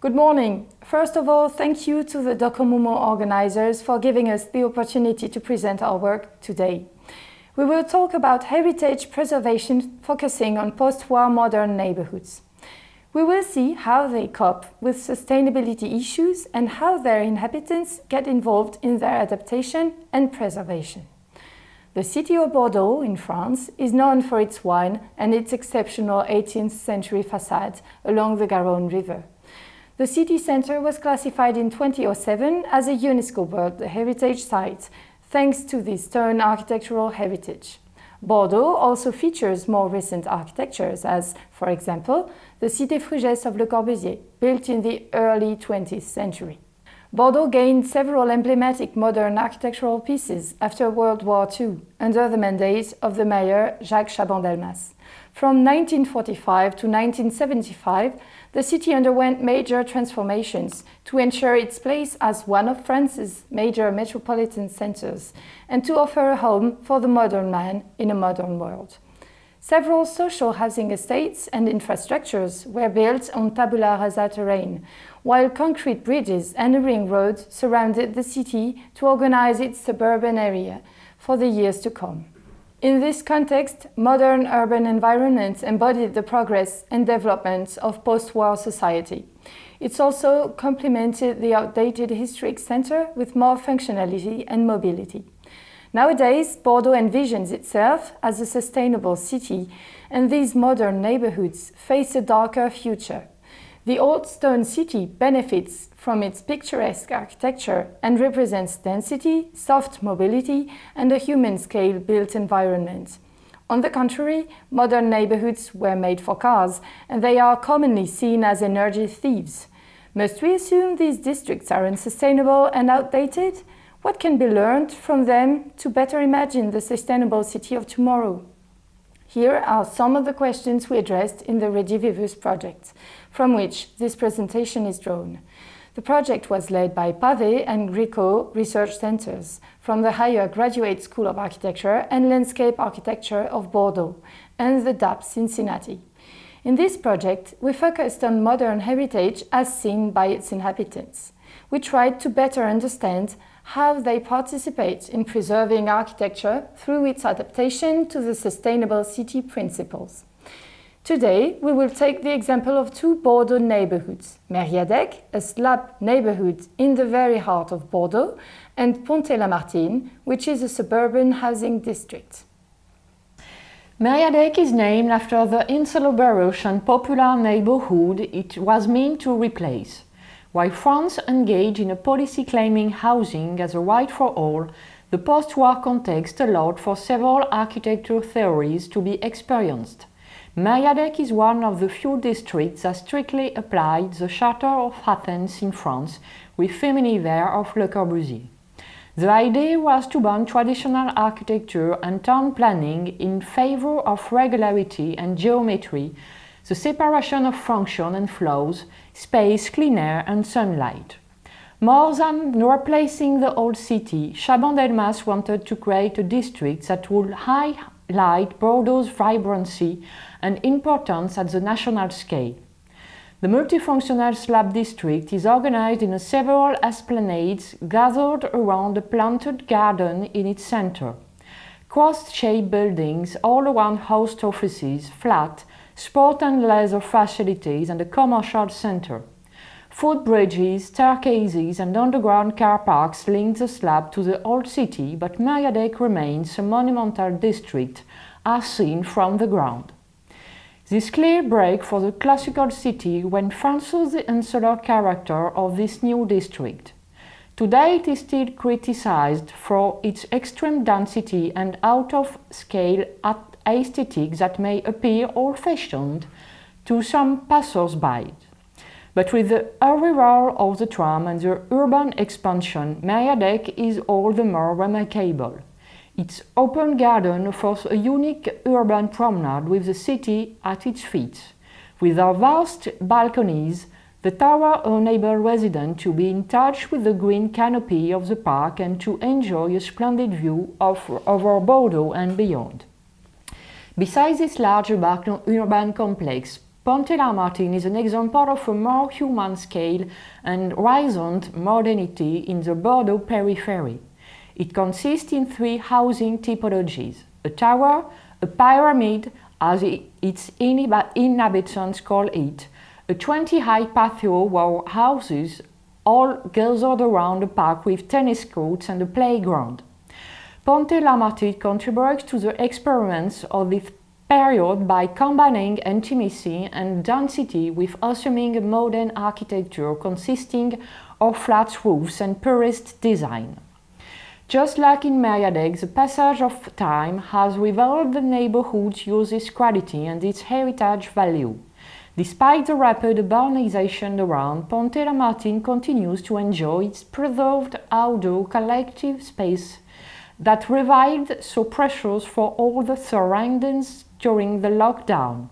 Good morning. First of all, thank you to the Docomomo organizers for giving us the opportunity to present our work today. We will talk about heritage preservation focusing on post-war modern neighborhoods. We will see how they cope with sustainability issues and how their inhabitants get involved in their adaptation and preservation. The city of Bordeaux in France is known for its wine and its exceptional 18th century facade along the Garonne River. The city centre was classified in 2007 as a UNESCO World Heritage Site, thanks to this stone architectural heritage. Bordeaux also features more recent architectures as, for example, the Cité Frugès of Le Corbusier, built in the early 20th century. Bordeaux gained several emblematic modern architectural pieces after World War II, under the mandate of the mayor Jacques Chaban-Delmas. From 1945 to 1975, the city underwent major transformations to ensure its place as one of France's major metropolitan centres and to offer a home for the modern man in a modern world. Several social housing estates and infrastructures were built on tabula rasa terrain, while concrete bridges and a ring road surrounded the city to organize its suburban area for the years to come. In this context, modern urban environments embodied the progress and development of post-war society. It's also complemented the outdated historic centre with more functionality and mobility. Nowadays, Bordeaux envisions itself as a sustainable city, and these modern neighbourhoods face a darker future. The old stone city benefits from its picturesque architecture and represents density, soft mobility, and a human-scale built environment. On the contrary, modern neighbourhoods were made for cars, and they are commonly seen as energy thieves. Must we assume these districts are unsustainable and outdated? What can be learned from them to better imagine the sustainable city of tomorrow? Here are some of the questions we addressed in the Redivivus project, from which this presentation is drawn. The project was led by PAVE and GRECCAU research centres from the Higher Graduate School of Architecture and Landscape Architecture of Bordeaux and the DAP Cincinnati. In this project, we focused on modern heritage as seen by its inhabitants. We tried to better understand how they participate in preserving architecture through its adaptation to the sustainable city principles. Today, we will take the example of two Bordeaux neighbourhoods, Mériadec, a slab neighbourhood in the very heart of Bordeaux, and Pontet-Lamartine, which is a suburban housing district. Mériadec is named after the insalubrious and popular neighbourhood it was meant to replace. While France engaged in a policy claiming housing as a right for all, the post-war context allowed for several architecture theories to be experienced. Mériadec is one of the few districts that strictly applied the Charter of Athens in France with Féminin Vert of Le Corbusier. The idea was to ban traditional architecture and town planning in favor of regularity and geometry, the separation of function and flows, space, clean air and sunlight. More than replacing the old city, Chaban-Delmas wanted to create a district that would highlight Bordeaux's vibrancy and importance at the national scale. The multifunctional slab district is organized in several esplanades gathered around a planted garden in its center. Cross-shaped buildings all around host offices, flat, sport and leisure facilities and a commercial center. Footbridges, staircases and underground car parks link the slab to the old city, but Mériadec remains a monumental district as seen from the ground. This clear break for the classical city when France's the insular character of this new district. Today it is still criticized for its extreme density and out-of-scale aesthetic that may appear old-fashioned to some passers-by. But with the arrival of the tram and the urban expansion, Mériadec is all the more remarkable. Its open garden offers a unique urban promenade with the city at its feet. With our vast balconies, the tower enables residents to be in touch with the green canopy of the park and to enjoy a splendid view over Bordeaux and beyond. Besides this large urban complex, Pont-et-la-Martin is an example of a more human scale and reasoned modernity in the Bordeaux periphery. It consists in 3 housing typologies: a tower, a pyramid, as its inhabitants call it, a 20-high patio where houses all gathered around a park with tennis courts and a playground. Pont-et-la-Martin contributes to the experiments of this period by combining intimacy and density with assuming a modern architecture consisting of flat roofs and purist design. Just like in Mériadeck, the passage of time has revealed the neighbourhood's uses quality and its heritage value. Despite the rapid urbanization around, Pont-et-la-Martin continues to enjoy its preserved outdoor collective space that revived so precious for all the surroundings during the lockdown.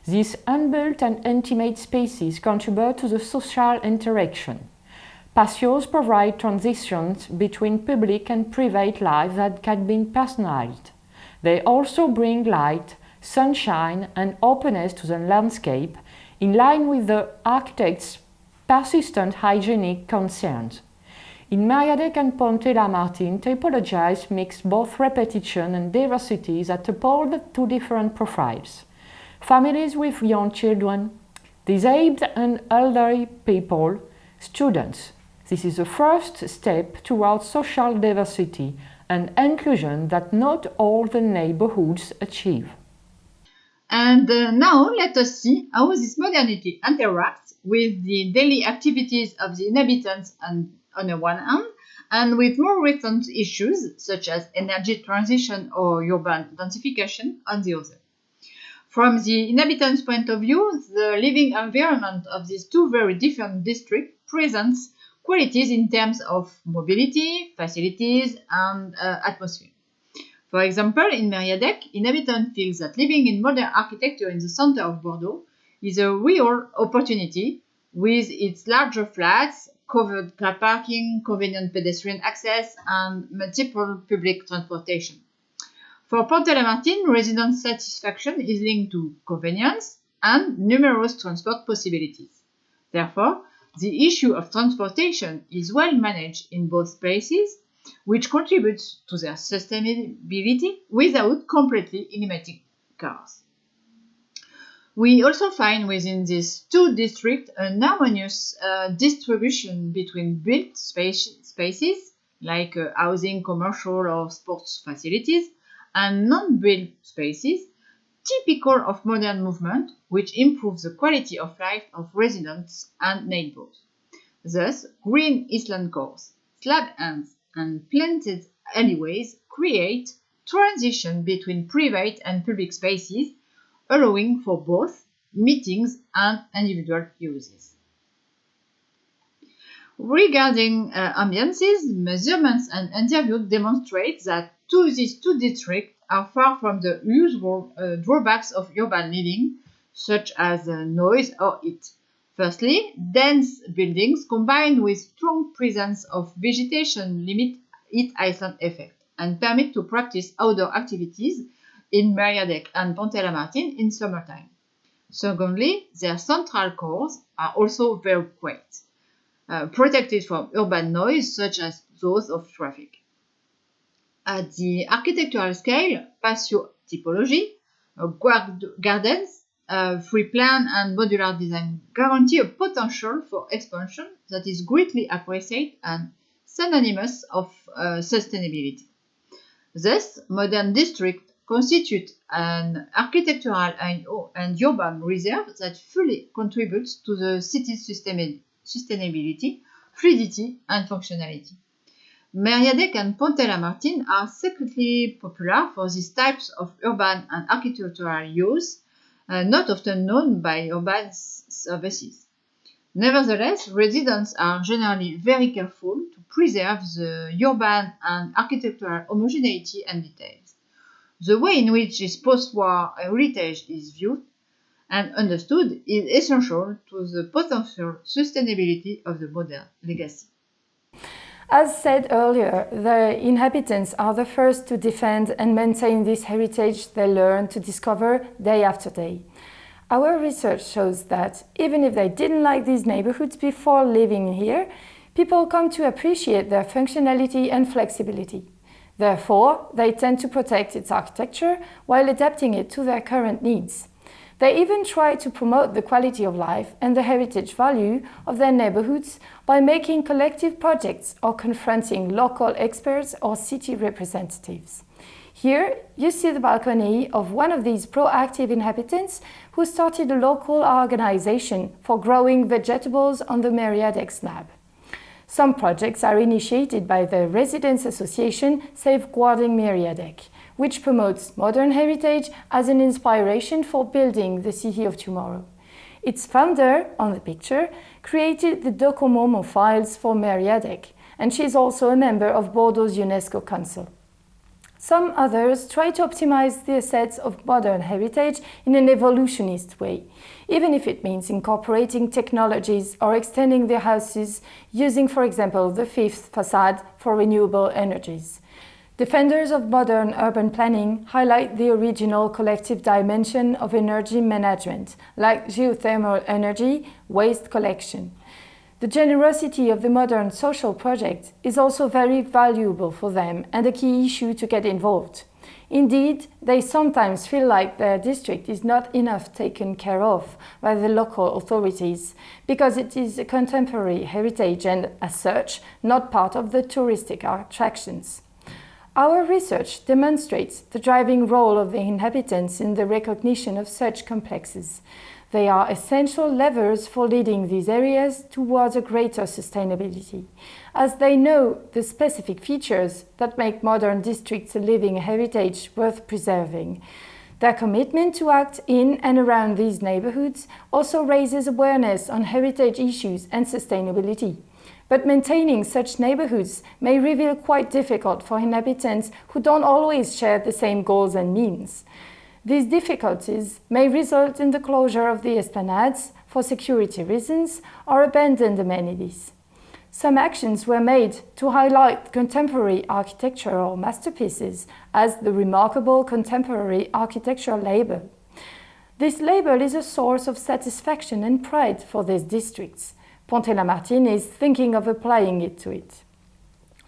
These unbuilt and intimate spaces contribute to the social interaction. Patios provide transitions between public and private life that can be personalized. They also bring light, sunshine, and openness to the landscape, in line with the architect's persistent hygienic concerns. In Mériadeck and Pont-et-la-Martin, typologies mix both repetition and diversity that uphold 2 different profiles: families with young children, disabled and elderly people, students. This is the first step towards social diversity and inclusion that not all the neighbourhoods achieve. And now let us see how this modernity interacts with the daily activities of the inhabitants on the one hand, and with more recent issues such as energy transition or urban densification on the other. From the inhabitants' point of view, the living environment of these 2 very different districts presents qualities in terms of mobility, facilities, and atmosphere. For example, in Mériadeck, inhabitants feel that living in modern architecture in the center of Bordeaux is a real opportunity, with its larger flats, covered car parking, convenient pedestrian access, and multiple public transportation. For Pont-et-la-Martin, resident satisfaction is linked to convenience and numerous transport possibilities. Therefore, the issue of transportation is well managed in both places, which contributes to their sustainability without completely eliminating cars. We also find within these 2 districts an harmonious distribution between built spaces, like housing, commercial or sports facilities, and non-built spaces, typical of modern movement, which improves the quality of life of residents and neighbors. Thus, green island cores, slab ends, and planted alleyways create transition between private and public spaces, allowing for both meetings and individual uses. Regarding ambiances, measurements and interviews demonstrate that these 2 districts are far from the usual drawbacks of urban living, such as noise or heat. Firstly, dense buildings combined with strong presence of vegetation limit heat island effect and permit to practice outdoor activities in Mériadeck and Pont-et-la-Martin in summertime. Secondly, their central cores are also very quiet, protected from urban noise such as those of traffic. At the architectural scale, patio typology, gardens, free plan and modular design guarantee a potential for expansion that is greatly appreciated and synonymous of sustainability. Thus, modern districts constitute an architectural and urban reserve that fully contributes to the city's sustainability, fluidity, and functionality. Mériadeck and Pont-et-la-Martin are secretly popular for these types of urban and architectural use, not often known by urban services. Nevertheless, residents are generally very careful to preserve the urban and architectural homogeneity and details. The way in which this post-war heritage is viewed and understood is essential to the potential sustainability of the modern legacy. As said earlier, the inhabitants are the first to defend and maintain this heritage they learn to discover day after day. Our research shows that even if they didn't like these neighborhoods before living here, people come to appreciate their functionality and flexibility. Therefore, they tend to protect its architecture while adapting it to their current needs. They even try to promote the quality of life and the heritage value of their neighborhoods by making collective projects or confronting local experts or city representatives. Here, you see the balcony of one of these proactive inhabitants who started a local organization for growing vegetables on the Meriadeck slab. Some projects are initiated by the Residents Association Safeguarding Meriadeck, which promotes modern heritage as an inspiration for building the city of tomorrow. Its founder, on the picture, created the Docomomo files for Meriadeck, and she is also a member of Bordeaux's UNESCO Council. Some others try to optimize the assets of modern heritage in an evolutionist way, even if it means incorporating technologies or extending their houses using, for example, the fifth facade for renewable energies. Defenders of modern urban planning highlight the original collective dimension of energy management, like geothermal energy, waste collection. The generosity of the modern social project is also very valuable for them and a key issue to get involved. Indeed, they sometimes feel like their district is not enough taken care of by the local authorities because it is a contemporary heritage and, as such, not part of the touristic attractions. Our research demonstrates the driving role of the inhabitants in the recognition of such complexes. They are essential levers for leading these areas towards a greater sustainability, as they know the specific features that make modern districts a living heritage worth preserving. Their commitment to act in and around these neighborhoods also raises awareness on heritage issues and sustainability. But maintaining such neighborhoods may reveal quite difficult for inhabitants who don't always share the same goals and means. These difficulties may result in the closure of the esplanades for security reasons or abandoned amenities. Some actions were made to highlight contemporary architectural masterpieces as the remarkable contemporary architecture label. This label is a source of satisfaction and pride for these districts. Pont-et-Lamartine is thinking of applying it to it.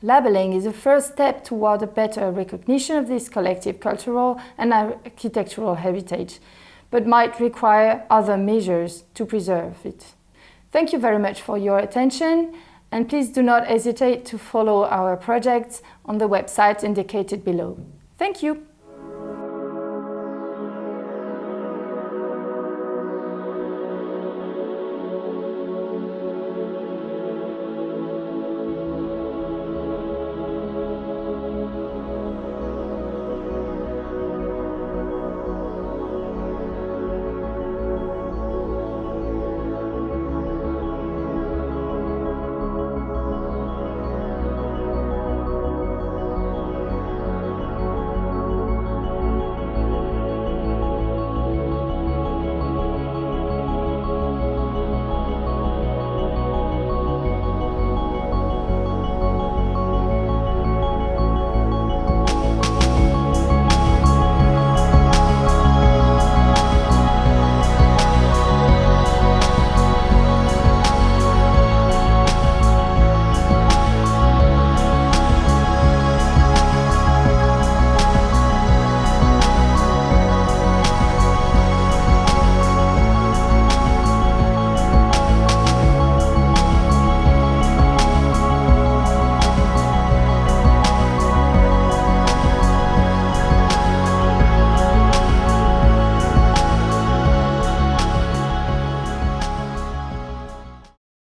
Labeling is a first step toward a better recognition of this collective cultural and architectural heritage, but might require other measures to preserve it. Thank you very much for your attention, and please do not hesitate to follow our projects on the website indicated below. Thank you.